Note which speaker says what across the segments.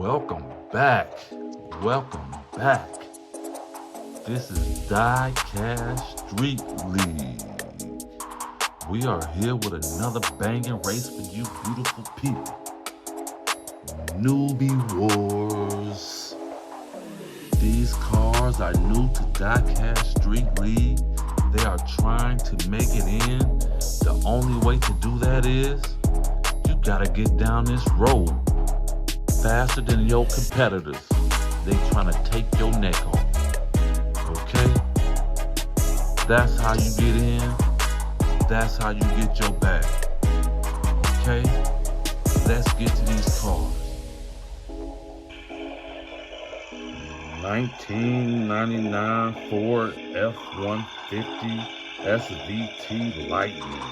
Speaker 1: Welcome back. Welcome back. This is DieCast Street League. We are here with another banging race for you beautiful people. Newbie Wars. These cars are new to DieCast Street League. They are trying to make it in. The only way to do that is you gotta get down this road faster than your competitors. They trying to take your neck off. Okay? That's how you get in. That's how you get your bag. Okay? Let's get to these cars. 1999 Ford F-150 SVT Lightning.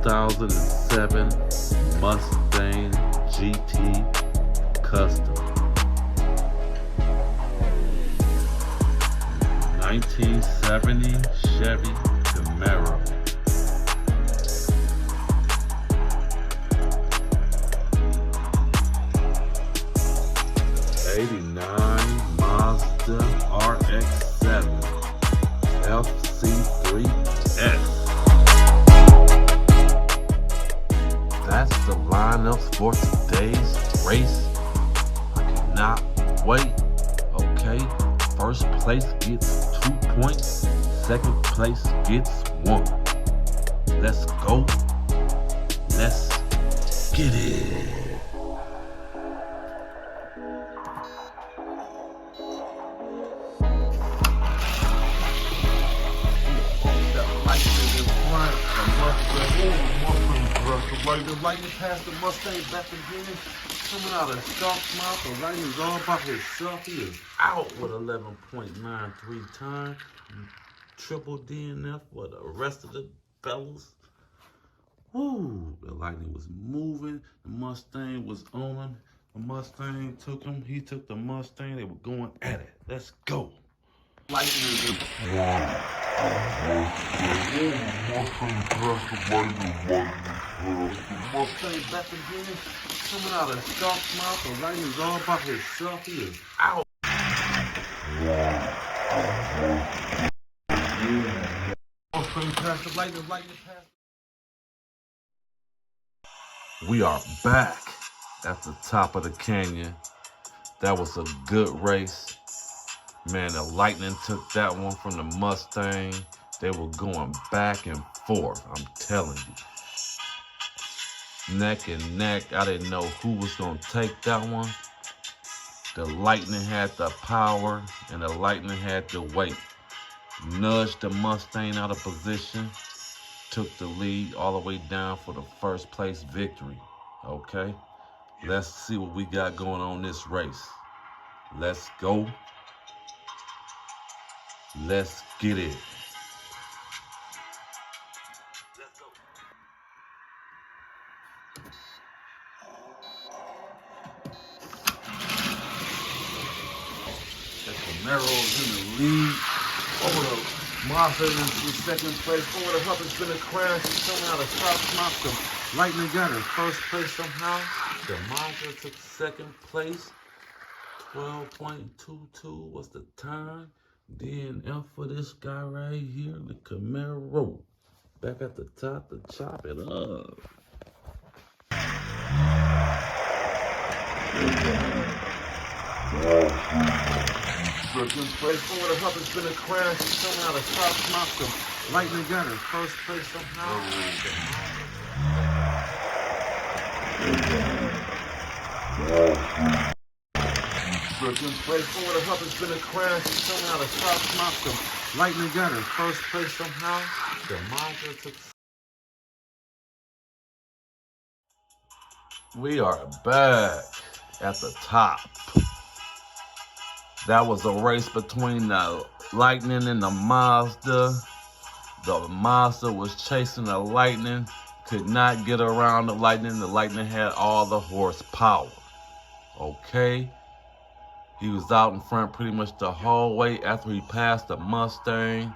Speaker 1: 2007 Mustang GT Custom. 1970 Chevy CAMARO. 89 Mazda RX-7 FC3S. That's the lineups for today's race. I cannot wait. Okay, first place gets 2 points. Second place gets 1. Let's go. Let's get it. The lightning past the Mustang back again. Coming out of Shark's mouth. The lightning's all by himself. He is out with 11.93 time. Triple DNF for the rest of the fellas. Woo! The lightning was moving. The Mustang was on him. The Mustang took him. He took the Mustang. They were going at it. Let's go. Lightning is Mustang back again, coming out of Shark's mouth. The lightning's all by himself. He is out. Mustang past the lightning past. We are back at the top of the canyon. That was a good race. Man, the lightning took that one from the Mustang. They were going back and forth, I'm telling you. Neck and neck. I didn't know who was going to take that one. The lightning had the power and the lightning had the weight. Nudged the Mustang out of position. Took the lead all the way down for the first place victory. Okay? Let's see what we got going on this race. Let's go. Let's get it. Let's go. The Camaro's in the lead. Over the Mazda in second place. Over the Huff has been a crash. He's coming out of Shark's mouth. The lightning got in first place somehow. The Mazda took second place. 12.22 was the time. DNF for this guy right here, the CAMARO. Back at the top to chop it up. Second place over the Huff has been a crash. He's coming out of Shark's mouth. The lightning got in first place somehow. Second place over the Huff has been a crash. He's coming out of Shark's mouth. The lightning got in first place somehow. The Mazda took. We are back at the top. That was a race between the lightning and the Mazda. The Mazda was chasing the lightning, could not get around the lightning. The lightning had all the horsepower. Okay? He was out in front pretty much the whole way after he passed the Mustang.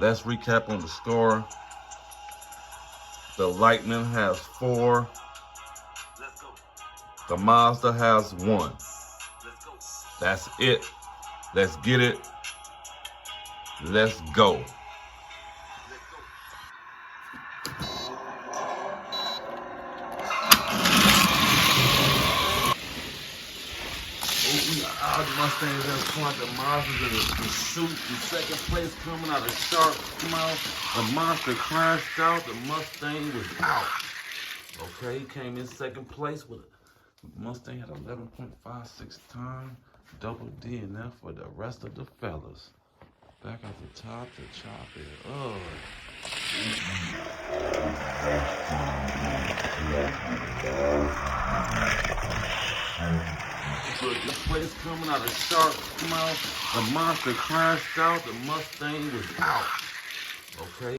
Speaker 1: Let's recap on the score. The Lightning has 4. The Mazda has 1. That's it. Let's get it. Let's go. We got all the Mustangs in front, the Mazdas in the shoot, the second place coming out of Shark's mouth. The Monster crashed out, the Mustang was out. Okay, he came in second place with the Mustang had 11.56 time, double DNF for the rest of the fellas. Back at the top to chop it up. So this place coming out of Shark's mouth. The Monster crashed out, the Mustang was out. Okay.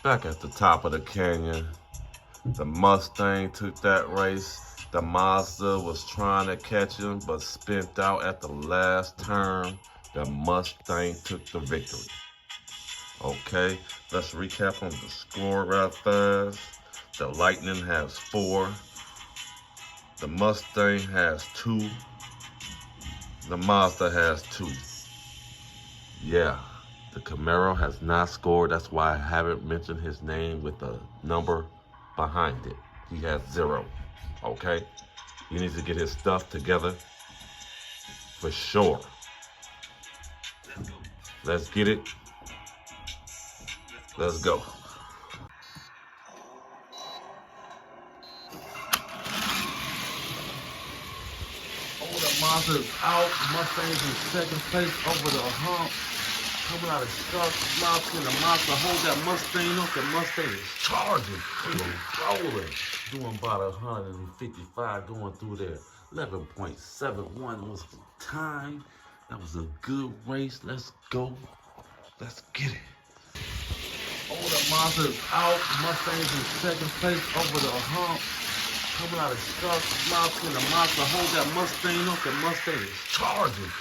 Speaker 1: Back at the top of the canyon, the Mustang took that race. The Mazda was trying to catch him, but spent out at the last turn. The Mustang took the victory. Okay, let's recap on the score right fast. The Lightning has 4. The Mustang has 2. The Mazda has 2. Yeah, the Camaro has not scored. That's why I haven't mentioned his name with the number behind it. He has 0. Okay? He needs to get his stuff together for sure. Let's get it. Let's go. Oh, the Mazda's out. Mustang's in second place over the hump. Coming out of Shark's mouth, and the Mazda hold that Mustang up. The Mustang is charging, rolling, doing about 155 going through there. 11.71 was the time. That was a good race. Let's go. Let's get it. Oh, the Mazda's out. Mustang's in second place over the hump. Coming out of Shark's mouth, and the Mazda hold that Mustang up. The Mustang is charging,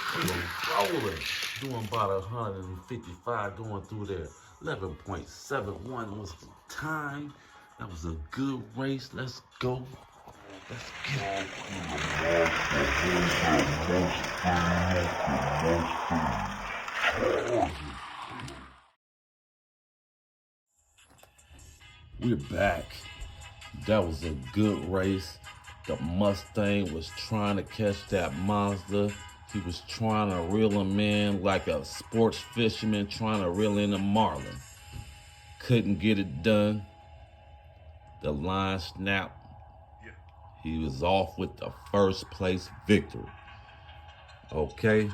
Speaker 1: rolling, doing about 155 going through there. 11.71 was the time. That was a good race. Let's go. Let's get it. We're back. That was a good race. The Mustang was trying to catch that Mazda. He was trying to reel him in like a sports fisherman trying to reel in a marlin. Couldn't get it done. The line snapped. He was off with the first place victory. Okay,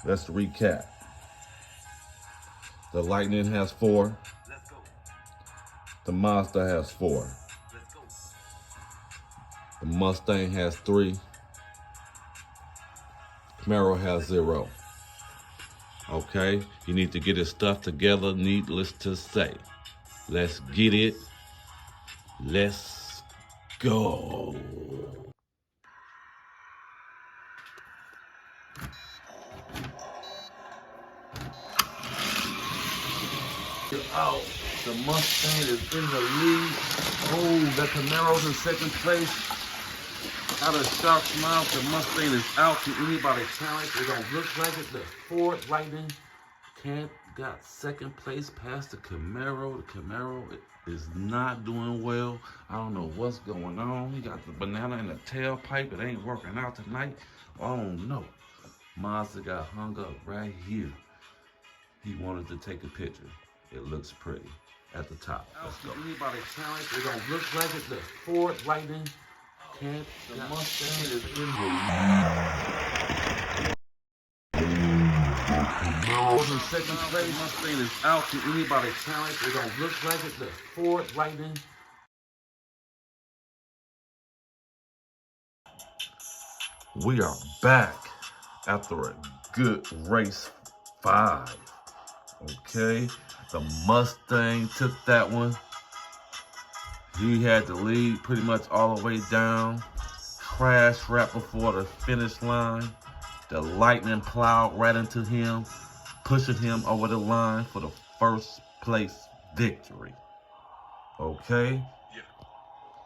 Speaker 1: let's recap. The Lightning has 4. The Mazda has 4. The Mustang has 3. Camaro has 0. Okay, you need to get his stuff together, needless to say. Let's get it. Let's go. Out. The Mustang is in the lead. Oh, the Camaro's in second place. Out of Shark's mouth, the Mustang is out. To anybody challenge, it don't look like it. The Ford Lightning got second place past the Camaro. The Camaro is not doing well. I don't know what's going on. He got the banana in the tailpipe. It ain't working out tonight. I don't know. Mazda got hung up right here. He wanted to take a picture. It looks pretty at the top. Let's go. Anybody challenge, it don't look like it. The Ford Lightning the Mustang is in the Camaro's in second place. Mustang is out. To anybody challenge, it don't look like it. The Ford Lightning. We are back after a good race 5. Okay, the Mustang took that one. He had the lead pretty much all the way down. Crashed right before the finish line. The Lightning plowed right into him, pushing him over the line for the first place victory. Okay?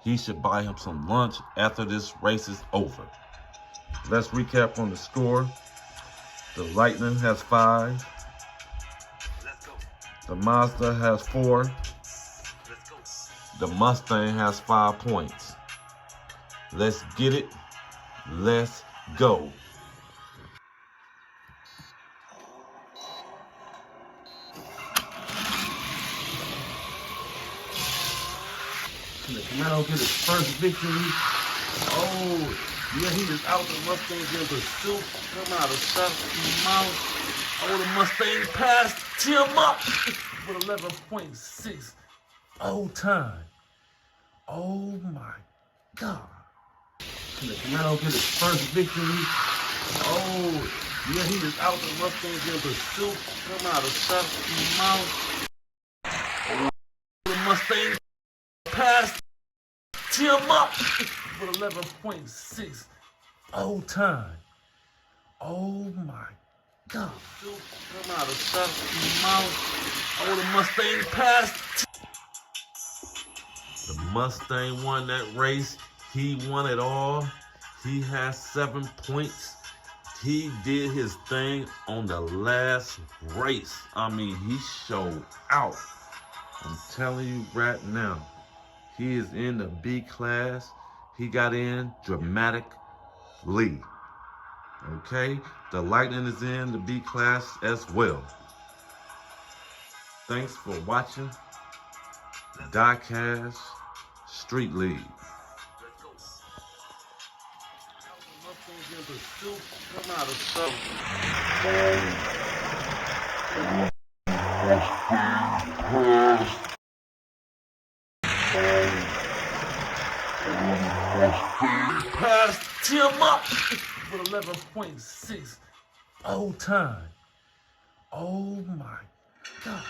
Speaker 1: He should buy him some lunch after this race is over. Let's recap on the score. The Lightning has 5. The Mazda has 4. The Mustang has 5 points. Let's get it. Let's go. Can the CAMARO get his first victory? Oh, yeah, he is out. The Mustang in pursuit. Come out of shot him out. Oh, the Mustang passed him up with 11.6. time. Oh my God. Can the CAMARO get his first victory? Oh, yeah, he is out. The Mustang in pursuit. Come out of shot him out. Oh, the Mustang passed him up with 11.6. time. Oh my God. Come out of shot him out. Oh, the Mustang passed. The Mustang won that race. He won it all. He has 7 points. He did his thing on the last race. I mean, he showed out. I'm telling you right now, he is in the B class. He got in dramatically. Okay? The Lightning is in the B class as well. Thanks for watching DieCast Street League. Come out of show. Passed him up with 11.6. time. Oh my God.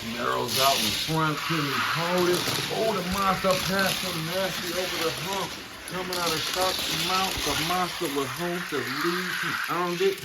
Speaker 1: CAMARO's out in front, couldn't hold it. Oh, the Mazda passed him nasty over the hump. Coming out of shots, the Mazda was home to lead. He earned it.